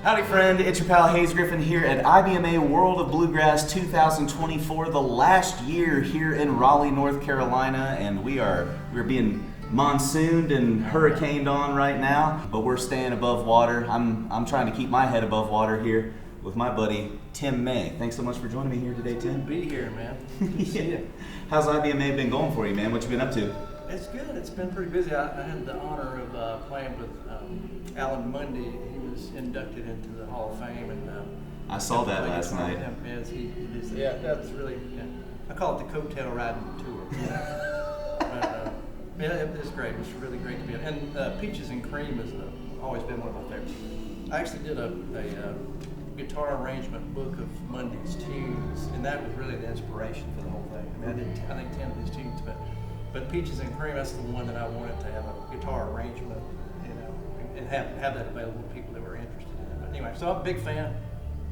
Howdy friend, it's your pal Hayes Griffin here at IBMA World of Bluegrass 2024, the last year here in Raleigh, North Carolina, and we're being monsooned and hurricaned on right now, but we're staying above water. I'm trying to keep my head above water here with my buddy Tim May. Thanks so much for joining me here today, Tim. Good to be here, man. Good to see you. How's IBMA been going for you, man? What you been up to? It's good. It's been pretty busy. I had the honor of playing with Alan Mundy. He was inducted into the Hall of Fame, and I saw that last night. Yeah, that's really. Yeah, I call it the coattail riding tour. Yeah, it was great. It was really great to be. And Peaches and Cream has always been one of my favorites. I actually did a guitar arrangement book of Mundy's tunes, and that was really the inspiration for the whole thing. I mean, I think 10 of his tunes, but Peaches and Cream, that's the one that I wanted to have a guitar arrangement, and have that available to people that were interested in it. But anyway, so I'm a big fan,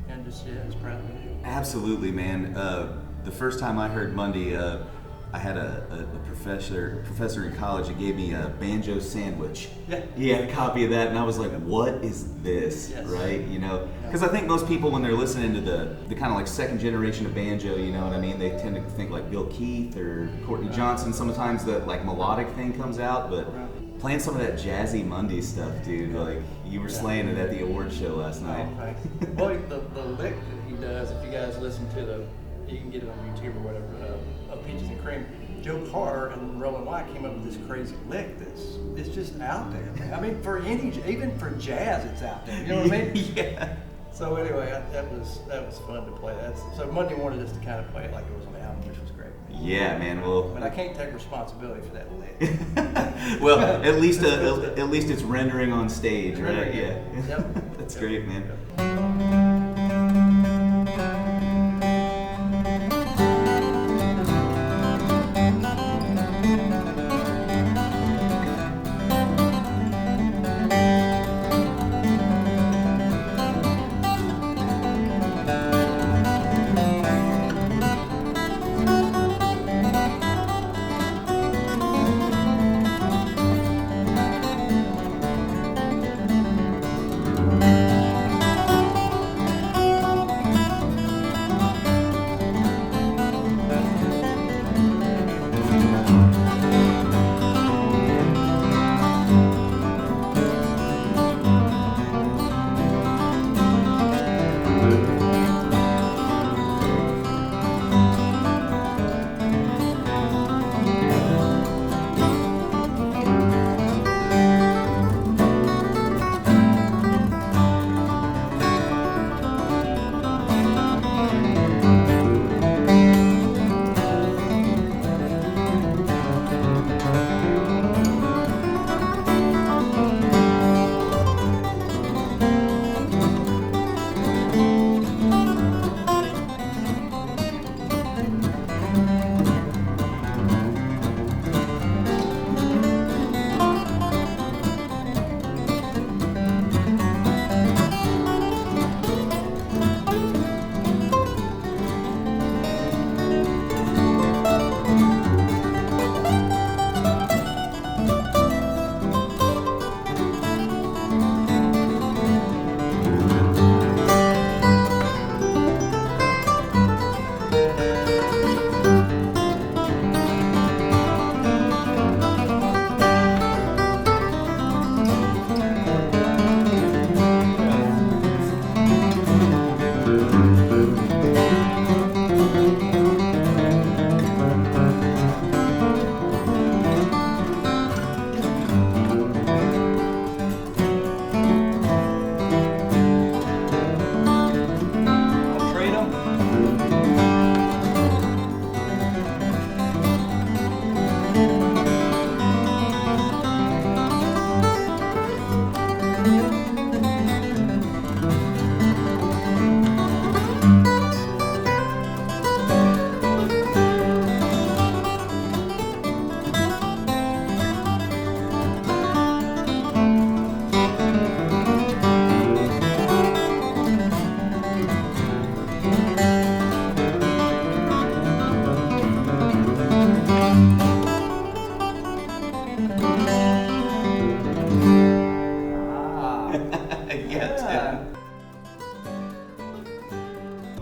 and just it's proud to be. Absolutely, man. The first time I heard Mundy, I had a professor in college that gave me a banjo sandwich. Yeah. He had a copy of that, and I was like, what is this? Yes. Right? You know? Because I think most people, when they're listening to the kind of like second generation of banjo, you know what I mean? They tend to think like Bill Keith or Courtney Johnson. Sometimes the like melodic thing comes out, but playing some of that jazzy Mundy stuff, dude, like you were slaying it at the award show last night. Oh, thanks. Well, the lick that he does, if you guys listen to you can get it on YouTube or whatever, of Peaches and Cream. Joe Carr and Roland White came up with this crazy lick it's just out there, man. I mean, even for jazz, it's out there. You know what I mean? Yeah. So anyway, that was fun to play. So Mundy wanted us to kind of play it like it was on the album, which was great. Yeah, man. Well, but I can't take responsibility for that lick. well, at least it's rendering on stage, right? Yeah. Yep. That's great, man. Yep.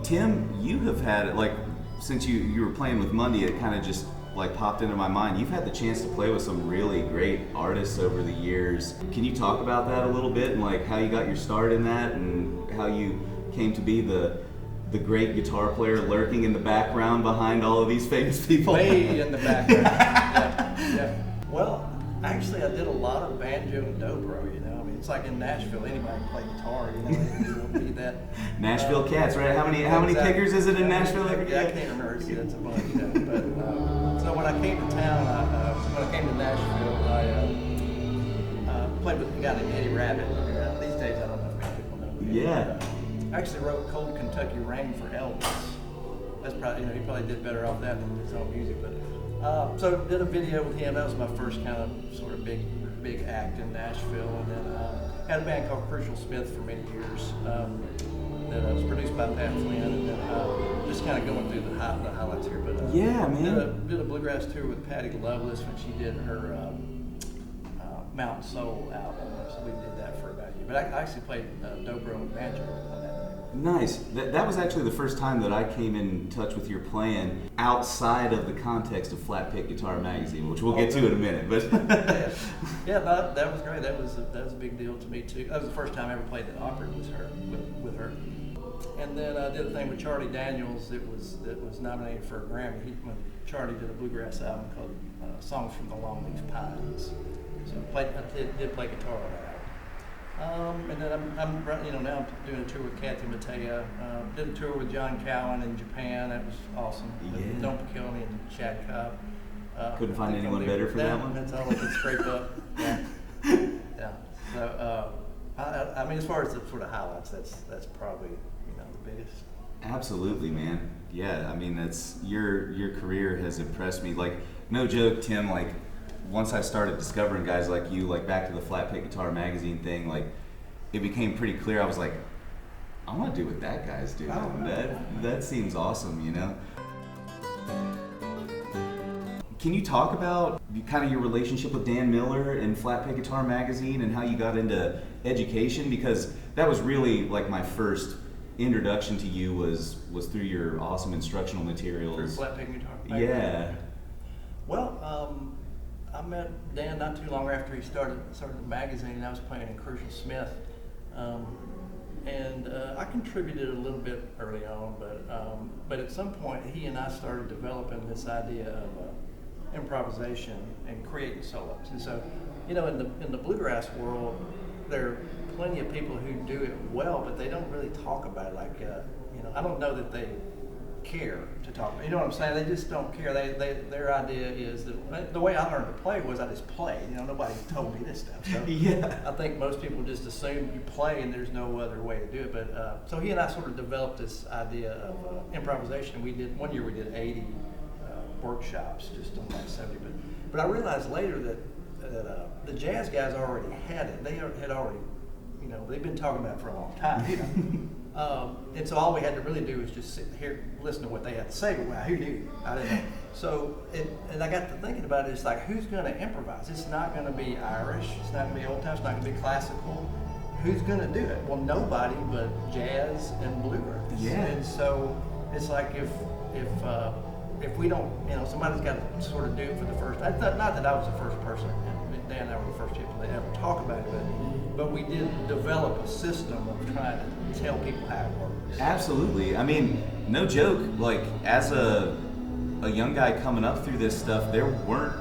Tim, you have had, like, since you were playing with Mundy, it kind of just like popped into my mind. You've had the chance to play with some really great artists over the years. Can you talk about that a little bit, and like how you got your start in that, and how you came to be the great guitar player lurking in the background behind all of these famous people? Way in the background. Yeah. Well, actually, I did a lot of banjo and dobro. You know, I mean, it's like in Nashville, anybody can play guitar. You know, you don't need that. Nashville Cats, right? How many pickers is it in Nashville? Yeah, I can't remember. See, that's a bunch. You know, but so when I came to town, when I came to Nashville, I played with a guy named Eddie Rabbit. These days, I don't know if many people know him. Yeah. I actually wrote "Cold Kentucky Rain" for Elvis. That's probably, you know, he probably did better off that than his own music. But so did a video with him. That was my first kind of sort of big act in Nashville, and then had a band called Crucial Smith for many years. That was produced by Pat Flynn, and then just kind of going through the highlights here. But yeah, man. Did a bluegrass tour with Patti Loveless when she did her Mountain Soul album. So we did that for about a year. But I actually played dobro and banjo on that. Nice. That was actually the first time that I came in touch with your playing outside of the context of Flatpick Guitar Magazine, which we'll get to in a minute. But yeah, that was great. That was a big deal to me too. That was the first time I ever played the opera with her. And then I did a thing with Charlie Daniels that was nominated for a Grammy. When Charlie did a bluegrass album called Songs from the Longleaf Pines. So I did play guitar on that. And then I'm now I'm doing a tour with Kathy Mattea. Did a tour with John Cowan in Japan. That was awesome. With Don't Kill Me and Chad Cobb. Couldn't find anyone better for that one. That's all I could scrape up. Yeah. Yeah. So I mean, as far as the sort of highlights, that's probably the biggest. Absolutely, man. Yeah. I mean, that's your career has impressed me. Like, no joke, Tim. Like, once I started discovering guys like you, like back to the Flatpick Guitar Magazine thing, like it became pretty clear. I was like, I want to do what that guy's doing. That seems awesome, you know. Can you talk about kind of your relationship with Dan Miller and Flatpick Guitar Magazine and how you got into education? Because that was really like my first introduction to you was through your awesome instructional materials. Through Flatpick Guitar Magazine. Yeah. Well, I met Dan not too long after he started the magazine, and I was playing in Crucial Smith. And I contributed a little bit early on, but at some point he and I started developing this idea of improvisation and creating solos. And so, in the bluegrass world, there are plenty of people who do it well, but they don't really talk about it. Like, I don't know that they care to talk about. You know what I'm saying? They just don't care. Their idea is that the way I learned to play was I just played. Nobody told me this stuff. So yeah. I think most people just assume you play and there's no other way to do it. But so he and I sort of developed this idea of improvisation. One year we did 80 workshops just on that subject. But I realized later that the jazz guys already had it. They had already, they've been talking about it for a long time. And so all we had to really do was just sit here, listen to what they had to say. But wow, who knew? I didn't know. So, and I got to thinking about it. It's like, who's going to improvise? It's not going to be Irish. It's not going to be old time. It's not going to be classical. Who's going to do it? Well, nobody but jazz and bluegrass. Yeah. And so it's like if we don't, somebody's got to sort of do it for the first time. Not that I was the first person. Dan and I were the first people to ever talk about it, but we did develop a system of trying to tell people how it works. Absolutely. I mean, no joke, like as a young guy coming up through this stuff, there weren't,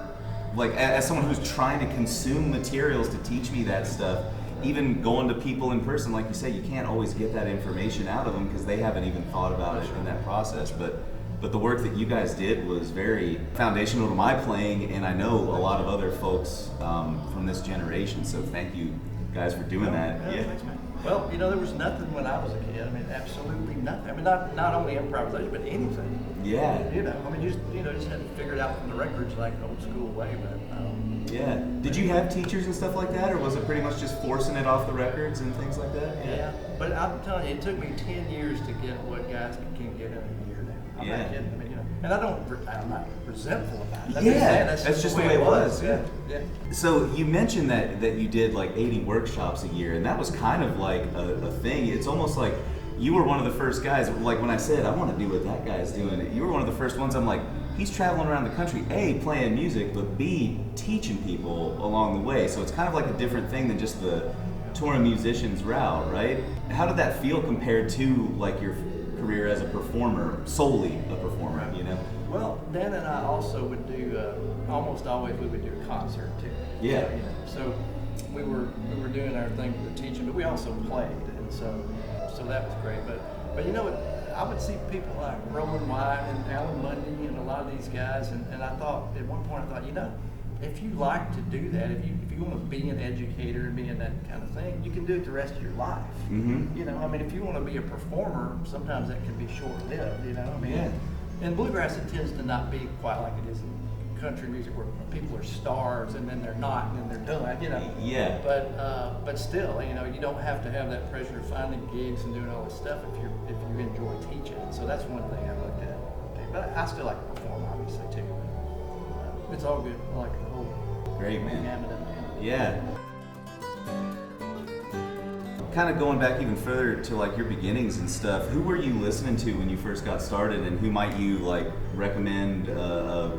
like as someone who's trying to consume materials to teach me that stuff, even going to people in person, like you say, you can't always get that information out of them because they haven't even thought about it in that process. But the work that you guys did was very foundational to my playing, and I know a lot of other folks from this generation, so thank you guys for doing that. Yeah. Thanks, man. Well, there was nothing when I was a kid. I mean, absolutely nothing. I mean, not only improvisation, but anything. Yeah. I mean, just had to figure it out from the records like the old school way. But yeah. Did you have teachers and stuff like that, or was it pretty much just forcing it off the records and things like that? Yeah. But I'm telling you, it took me 10 years to get what guys can get in a year now. I'm not kidding. I mean, and I'm not resentful about it. That's just the way it was. Yeah. So you mentioned that you did like 80 workshops a year, and that was kind of like a thing. It's almost like you were one of the first guys. Like when I said I want to do what that guy's doing, you were one of the first ones. I'm like, he's traveling around the country, A, playing music, but B, teaching people along the way. So it's kind of like a different thing than just the touring musician's route, right? How did that feel compared to like your career as a performer, solely a performer, you know? Well, Dan and I also would do, almost always we would do a concert too. Yeah. So we were doing our thing with the teaching, but we also played, and so that was great. But you know what? I would see people like Roland White and Alan Mundy and a lot of these guys, and I thought at one point if you like to do that, if you want to be an educator and be in that kind of thing, you can do it the rest of your life. Mm-hmm. You know, I mean, if you want to be a performer, sometimes that can be short-lived. You know, I mean, yeah. In bluegrass, it tends to not be quite like it is in country music, where people are stars and then they're not and then they're done. You know. Yeah. But still, you know, you don't have to have that pressure of finding gigs and doing all this stuff if you enjoy teaching. So that's one thing I looked at. But I still like to perform, obviously too. It's all good. I like the whole great, man. gamut of it. Yeah. Kind of going back even further to like your beginnings and stuff, who were you listening to when you first got started, and who might you like recommend a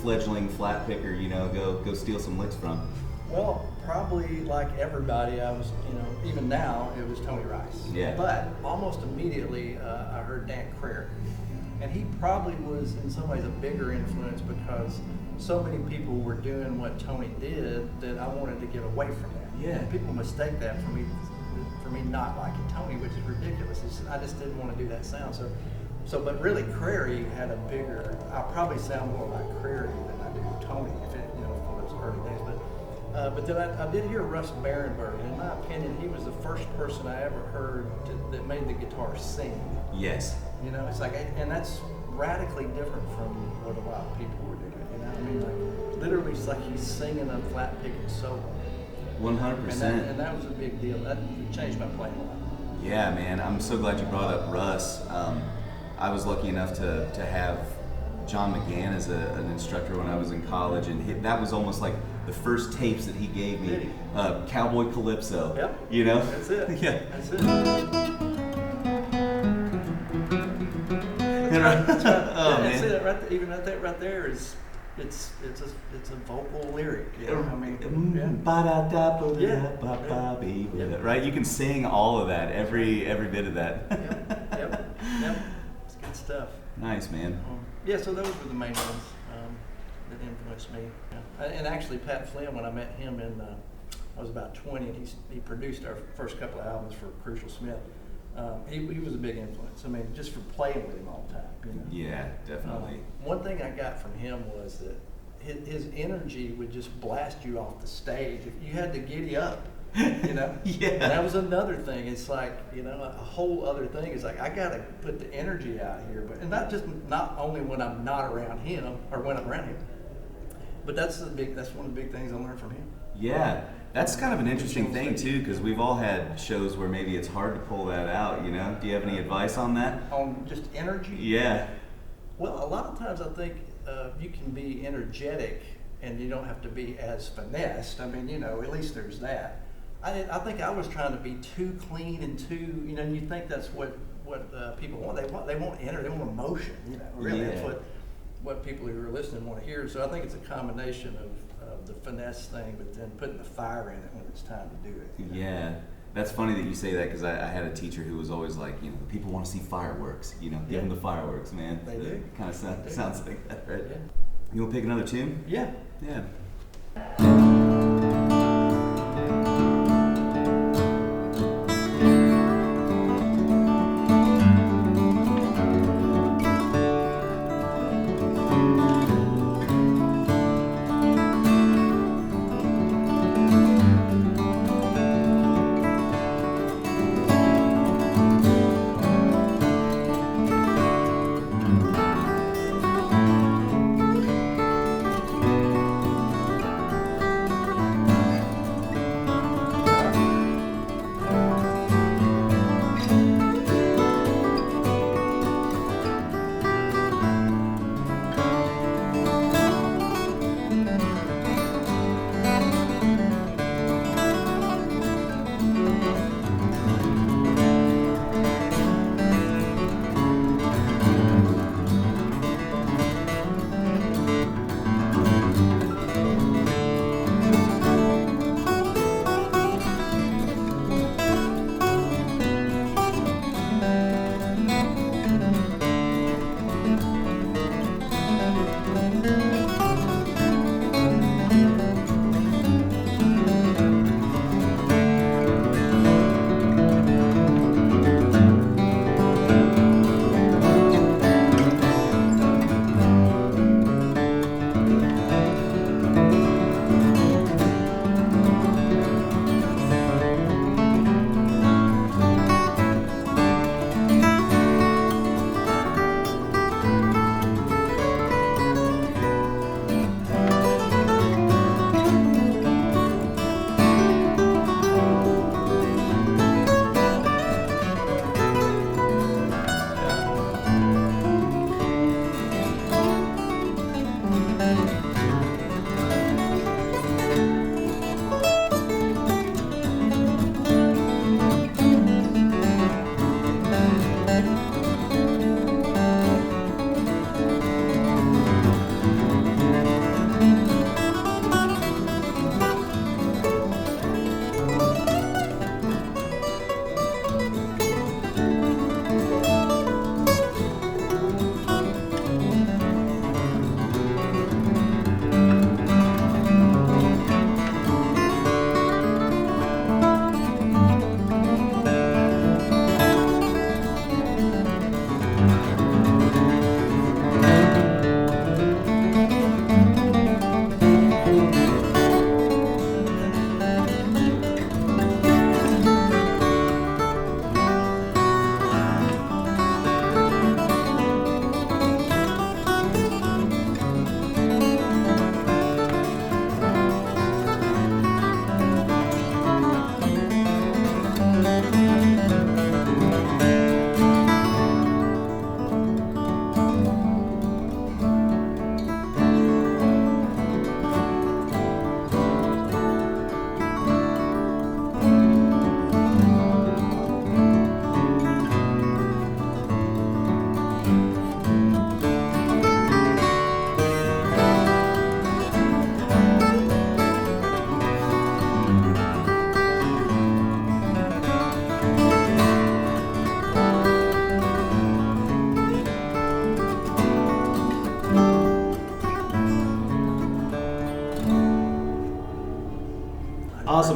fledgling flat picker, you know, go steal some licks from? Well, probably like everybody, I was, you know, even now, it was Tony Rice. Yeah. But almost immediately, I heard Dan Crary. And he probably was in some ways a bigger influence because so many people were doing what Tony did that I wanted to get away from that. Yeah. And people mistake that for me not liking Tony, which is ridiculous. I just didn't want to do that sound. But really, Crary had a bigger. I probably sound more like Crary than I do Tony, if it, you know, for those early days. But then I did hear Russ Barenberg, and in my opinion, he was the first person I ever heard that made the guitar sing. Yes. You know, it's like, and that's radically different from what a lot of people were doing. You know, I mean, like literally, it's like he's singing a flat picking solo. 100%. And that was a big deal. That changed my playing a lot. Yeah, man. I'm so glad you brought up Russ. I was lucky enough to have John McGann as an instructor when I was in college, and that was almost like the first tapes that he gave me. Cowboy Calypso. Yep. You know? That's it. Yeah. That's it. That's right. Oh, That's man. it. Right, even right there is it's a vocal lyric. You know? I mean, yeah. Right? You can sing all of that, every bit of that. Yep. It's good stuff. Nice, man. Yeah, so those were the main ones that influenced me. Yeah. And actually, Pat Flynn, when I met him I was about 20, and he produced our first couple of albums for Crucial Smith. He was a big influence. I mean, just for playing with him all the time. You know? Yeah, definitely. One thing I got from him was that his energy would just blast you off the stage. If you had to giddy up, you know. Yeah. And that was another thing. It's like, you know, a whole other thing. It's like I gotta put the energy out here, but and not only when I'm not around him or when I'm around him, but that's one of the big things I learned from him. Yeah. That's kind of an interesting thing too, because we've all had shows where maybe it's hard to pull that out, you know? Do you have any advice on that? On just energy? Yeah. Well, a lot of times I think you can be energetic and you don't have to be as finessed. I mean, you know, at least there's that. I think I was trying to be too clean and too, you know, and you think that's what people want. They want energy, they want emotion, you know, really. Yeah. That's what people who are listening want to hear. So I think it's a combination of the finesse thing, but then putting the fire in it when it's time to do it. You know? Yeah. That's funny that you say that, because I had a teacher who was always like, you know, people want to see fireworks, you know, give them the fireworks, man. They do. It kind of sounds like that, right? Yeah. You want to pick another tune? Yeah. Yeah.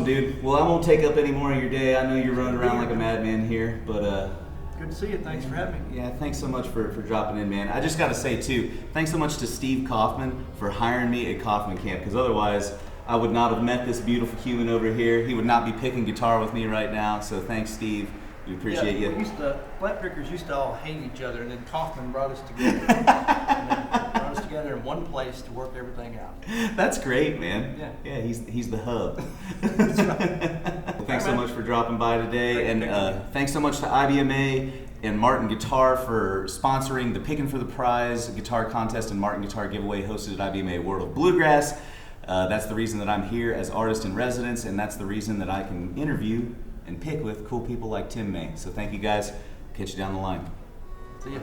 dude. Well, I won't take up any more of your day. I know you're running around like a madman here, but good to see you. Thanks for having me. yeah, thanks so much for dropping in, man. I just got to say, too, thanks so much to Steve Kaufman for hiring me at Kaufman Camp, because otherwise I would not have met this beautiful human over here. He would not be picking guitar with me right now, so thanks, Steve. We appreciate you. Flatpickers used to all hate each other, and then Kaufman brought us together. Brought us together in one place to work everything out. That's great, man. Yeah. He's the hub. Well, thanks so much for dropping by today, and thanks so much to IBMA and Martin Guitar for sponsoring the Picking for the Prize guitar contest and Martin Guitar giveaway hosted at IBMA World of Bluegrass. That's the reason that I'm here as artist in residence, and that's the reason that I can interview and pick with cool people like Tim May. So thank you guys. Catch you down the line. See ya.